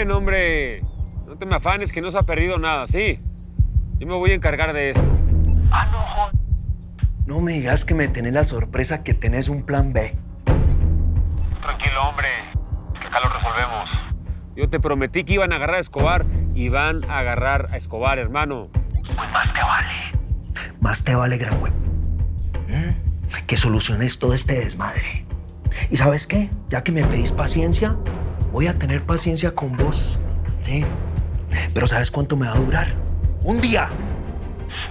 Bueno, hombre, no te me afanes que no se ha perdido nada, ¿sí? Yo me voy a encargar de esto. Ah, no, joder. No me digas que me tenés la sorpresa que tenés un plan B. Tranquilo, hombre, que acá lo resolvemos. Yo te prometí que iban a agarrar a Escobar y van a agarrar a Escobar, hermano. Pues más te vale. Más te vale, gran huevo. Que soluciones todo este desmadre. ¿Y sabes qué? Ya que me pedís paciencia, voy a tener paciencia con vos. Sí. Pero ¿sabes cuánto me va a durar? ¡Un día!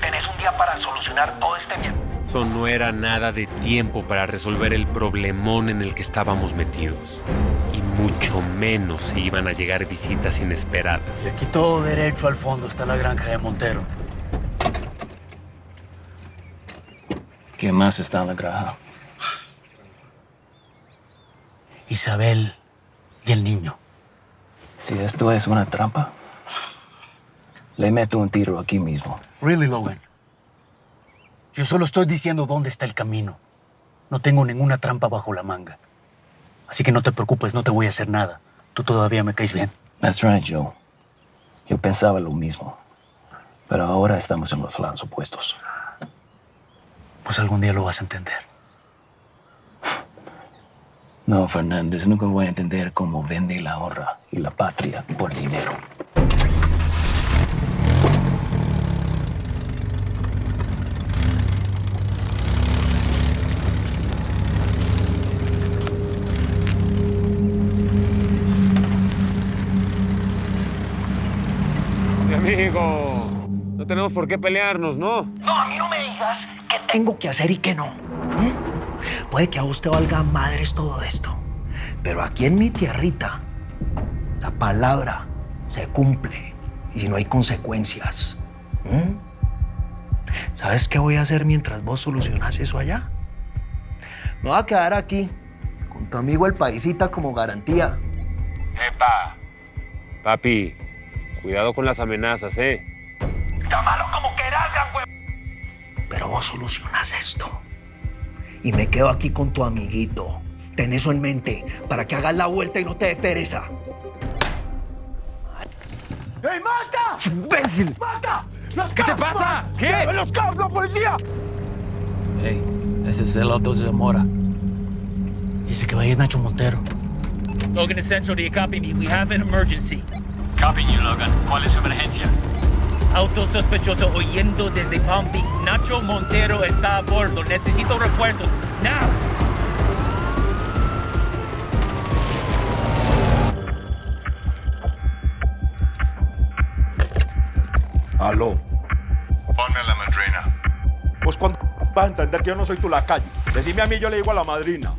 Tenés un día para solucionar todo este miedo. Eso no era nada de tiempo para resolver el problemón en el que estábamos metidos. Y mucho menos si iban a llegar visitas inesperadas. De aquí todo derecho al fondo está la granja de Montero. ¿Qué más está en la granja? Isabel y el niño. Si esto es una trampa, le meto un tiro aquí mismo. Really, Logan. Yo solo estoy diciendo dónde está el camino. No tengo ninguna trampa bajo la manga. Así que no te preocupes, no te voy a hacer nada. Tú todavía me caes bien. That's right, Joe. Yo pensaba lo mismo. Pero ahora estamos en los lados opuestos. Pues algún día lo vas a entender. No, Fernández, nunca voy a entender cómo vende la honra y la patria por dinero. Mi amigo, no tenemos por qué pelearnos, ¿no? No, a mí no me digas que Tengo que hacer y que no. Puede que a usted valga madres todo esto, pero aquí en mi tierrita, la palabra se cumple y no hay consecuencias. ¿Sabes qué voy a hacer mientras vos solucionas eso allá? Me voy a quedar aquí, con tu amigo el paisita como garantía. ¡Epa! Papi, cuidado con las amenazas, ¿eh? llámalo como quieras, gran huevo. Pero vos solucionas esto. Y me quedo aquí con tu amiguito. Ten eso en mente, para que hagas la vuelta y no te dé pereza. ¡Ey, basta! ¡Imbécil! ¡Basta! ¡Los ¿Qué te carros, pasa? man! ¿Qué? ¡Lleven los carros, la policía! Hey, ese es el auto de Zamora. Dice que vaya Nacho Montero. Logan is Central, do you copy me? We have an emergency. Copy you, Logan. ¿Cuál es su emergencia? Auto sospechoso huyendo desde Palm Beach. Nacho Montero está a bordo. Necesito refuerzos. Now! Aló. Ponme a la madrina. Pues cuando vas a entender que yo no soy tu lacayo. Decime a mí, yo le digo a la madrina.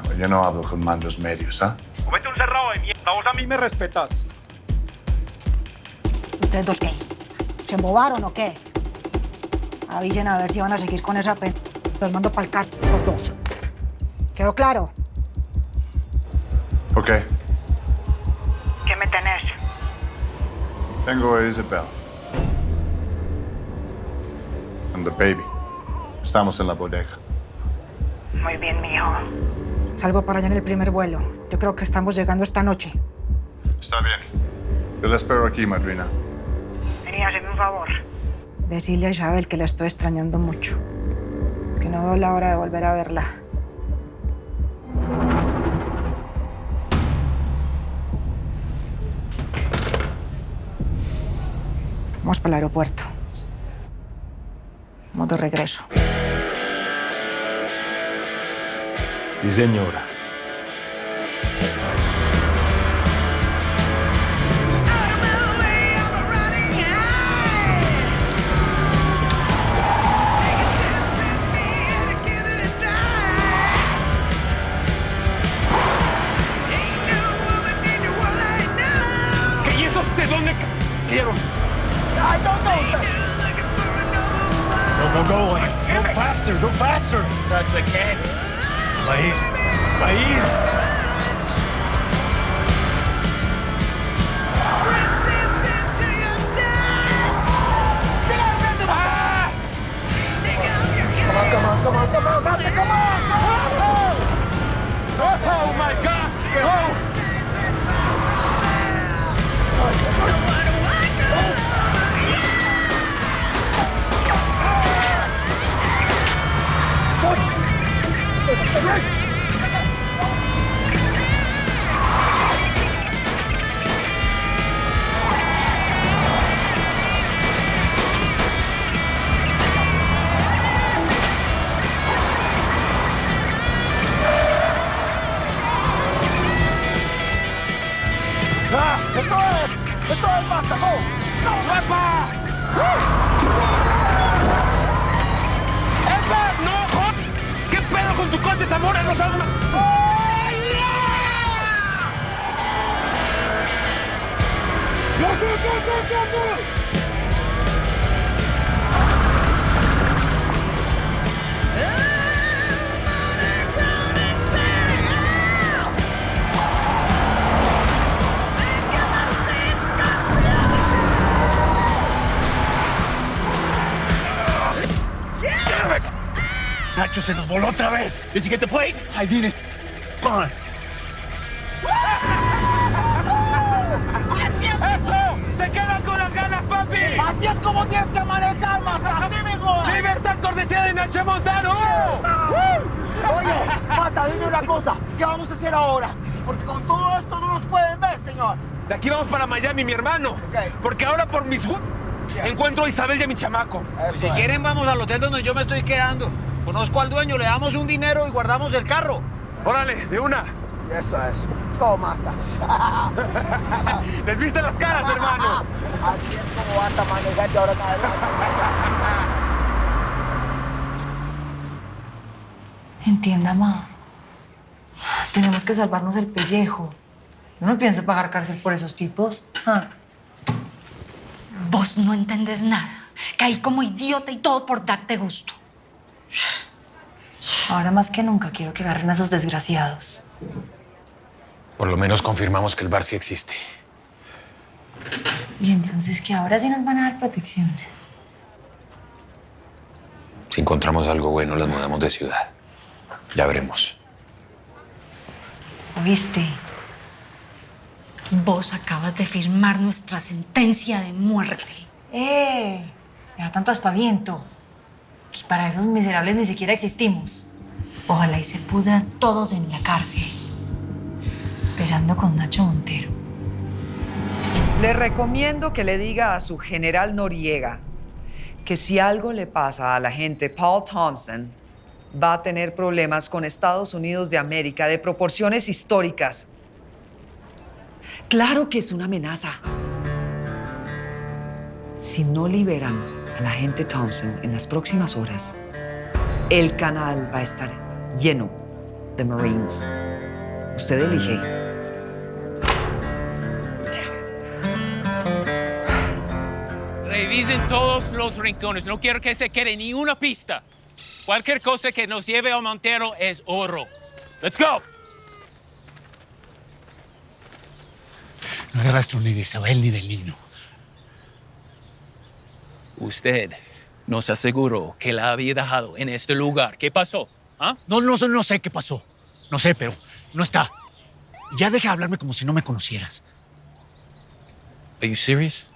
No, yo no hablo con mandos medios, ¿ah? Comete un cerrado de mierda. Vos a mí me respetas. ¿Ustedes dos qué? ¿Se embobaron o qué? Avisen a ver si van a seguir con esa pen... Los mando pa'l cat, los dos. ¿Quedó claro? Ok, ¿Qué me tenés? tengo a Isabel. And the baby. Estamos en la bodega. Muy bien, mijo. Salgo para allá en el primer vuelo. Yo creo que estamos llegando esta noche. Está bien. Yo la espero aquí, madrina. Vení, hazme un favor. Decirle a Isabel que la estoy extrañando mucho. Que no veo la hora de volver a verla. Vamos para el aeropuerto. Modo regreso. Sí, señora. ¿Y esos de dónde salieron? Go, go. Go faster, go faster. Press again. Va a ir, va a ir. Oh my God! Oh! ¡Epa! ¡No! ¿Qué pedo con tu coche, Zamora? ¡No sabes más! Nacho se nos voló otra vez. Did you get the plate? I didn't. Fine. ¡Eso! ¡Se quedan con las ganas, papi! Así es como tienes que manejar, Masta, así mismo. ¡Libertad cortesía de Nacho Montano! Oye, Masta, dime una cosa. ¿Qué vamos a hacer ahora? Porque con todo esto no nos pueden ver, señor. De aquí vamos para Miami, mi hermano. Porque ahora por mis... encuentro a Isabel y a mi chamaco. Si quieren, vamos al hotel donde yo me estoy quedando. Conozco al dueño, le damos un dinero y guardamos el carro. Órale, de una. Eso es. Todo, Masta. Les viste las caras, hermano. Así es como vas a manejar de ahora en adelante. Entienda, ma. Tenemos que salvarnos el pellejo. Yo no pienso pagar cárcel por esos tipos. Vos no entendés nada. Caí como idiota y todo por darte gusto. Ahora más que nunca quiero que agarren a esos desgraciados. Por lo menos confirmamos que el bar sí existe. Y entonces que ahora sí nos van a dar protección. Si encontramos algo bueno, las mudamos de ciudad. Ya veremos. ¿Oíste? Vos acabas de firmar nuestra sentencia de muerte. Deja tanto aspaviento. Que para esos miserables ni siquiera existimos. Ojalá y se pudran todos en la cárcel. Empezando con Nacho Montero. Le recomiendo que le diga a su general Noriega que si algo le pasa al agente Paul Thompson, va a tener problemas con Estados Unidos de América de proporciones históricas. Claro que es una amenaza. Si no liberan al agente Thompson en las próximas horas, el canal va a estar lleno de Marines. Usted elige. Revisen todos los rincones. No quiero que se quede ni una pista. Cualquier cosa que nos lleve a Montero es oro. Let's go. No hay rastro ni de Isabel ni del niño. Usted nos aseguró que la había dejado en este lugar. ¿Qué pasó? ¿Ah? No sé qué pasó. No sé, pero no está. Ya deja de hablarme como si no me conocieras. Are you serious?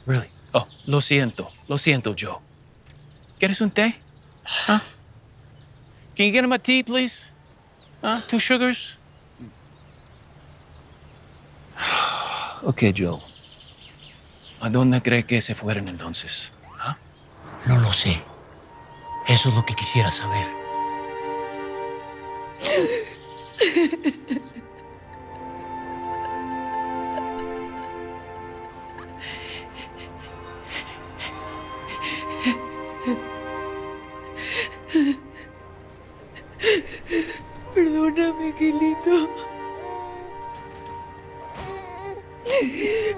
Really? Oh, lo siento, Joe. ¿Quieres un té? Huh? Can you get him a tea, please? 2 sugars? Okay, Joe. ¿A dónde cree que se fueron entonces? No lo sé. Eso es lo que quisiera saber. Perdóname, Angelito.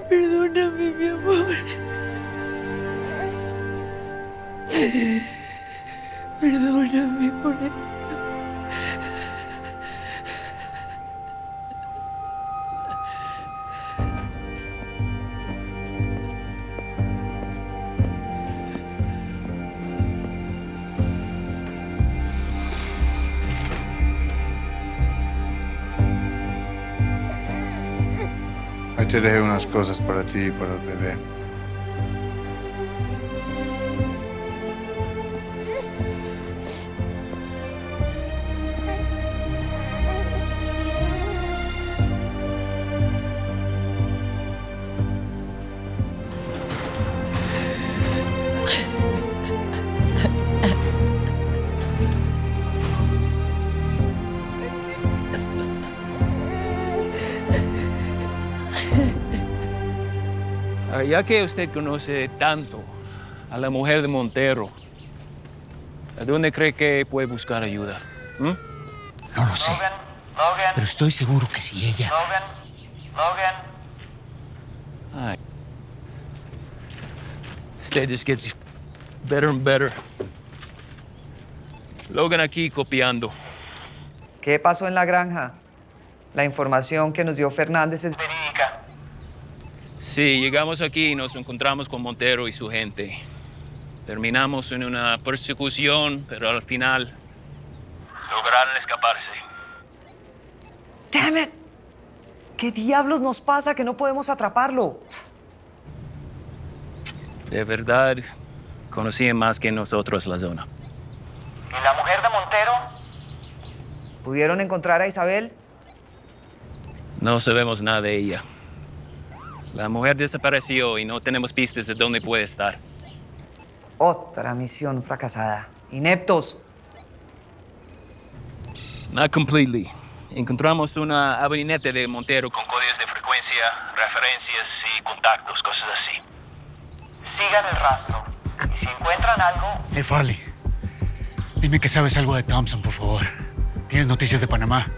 Perdóname, mi amor. Perdóname por esto. Ahí te dejé unas cosas para ti y para el bebé. Are Ya que usted conoce tanto a la mujer de Montero, ¿a dónde cree que puede buscar ayuda? No lo sé. Pero estoy seguro que si ella... Ay. Usted just gets better and better. Logan aquí copiando. ¿Qué pasó en la granja? La información que nos dio Fernández es verídica. Sí, llegamos aquí y nos encontramos con Montero y su gente. Terminamos en una persecución, pero al final lograron escaparse. ¡Damn it! ¿Qué diablos nos pasa que no podemos atraparlo? De verdad, conocían más que nosotros la zona. ¿Y la mujer de Montero? ¿Pudieron encontrar a Isabel? No sabemos nada de ella. La mujer desapareció y no tenemos pistas de dónde puede estar. Otra misión fracasada. Ineptos. Not completely. Encontramos una avioneta de Montero con códigos de frecuencia, referencias y contactos, cosas así. Sigan el rastro. Y si encuentran algo... Fale, dime que sabes algo de Thompson, por favor. ¿Tienes noticias de Panamá?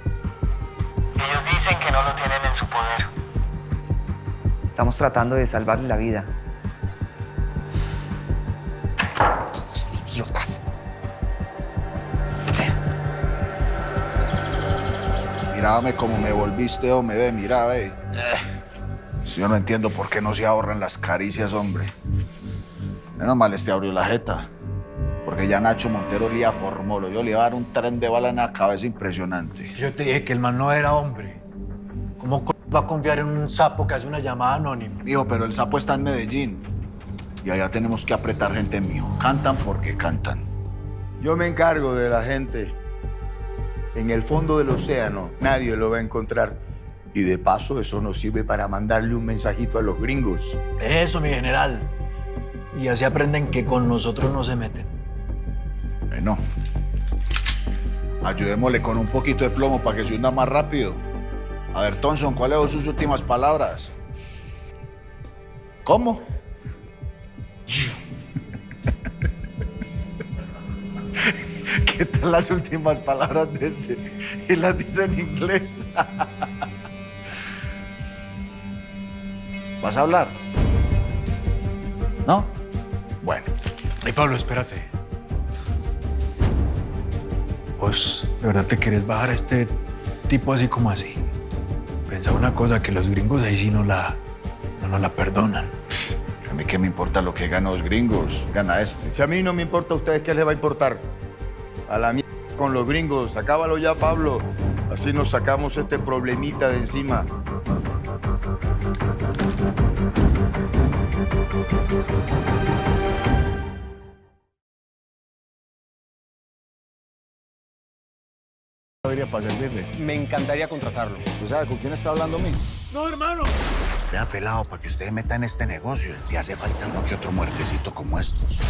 Ellos dicen que no lo tienen en su poder. Estamos tratando de salvarle la vida. Todos son idiotas. Mírame como me volviste, hombre, ve, mira, ve. Si yo no entiendo por qué no se ahorran las caricias, hombre. Menos mal este abrió la jeta. Porque ya Nacho Montero le formó, yo le iba a dar un tren de bala en la cabeza impresionante. Yo te dije que el man no era hombre. ¿Cómo va a confiar en un sapo que hace una llamada anónima? Mijo, pero el sapo está en Medellín. Y allá tenemos que apretar gente, mijo. Cantan porque cantan. Yo me encargo de la gente. En el fondo del océano nadie lo va a encontrar. Y de paso eso nos sirve para mandarle un mensajito a los gringos. Eso, mi general. Y así aprenden que con nosotros no se meten. Bueno, ayudémosle con un poquito de plomo para que se hunda más rápido. A ver, Thompson, ¿cuáles son sus últimas palabras? ¿Cómo? ¿Qué tal las últimas palabras de este? Y las dice en inglés. ¿Vas a hablar? ¿No? Bueno. Ay, Pablo, espérate. ¿Vos de verdad te querés bajar a este tipo así como así? Pensaba una cosa, que los gringos ahí sí no la perdonan. A mí qué me importa lo que ganan los gringos, gana este. Si a mí no me importa a ustedes, ¿qué les va a importar? A la mierda con los gringos, acábalo ya, Pablo. Así nos sacamos este problemita de encima. Me encantaría contratarlo. ¿Usted sabe con quién está hablando, mijo? No, hermano. Vea, pelado, para que usted meta en este negocio, le hace falta uno que otro muertecito como estos.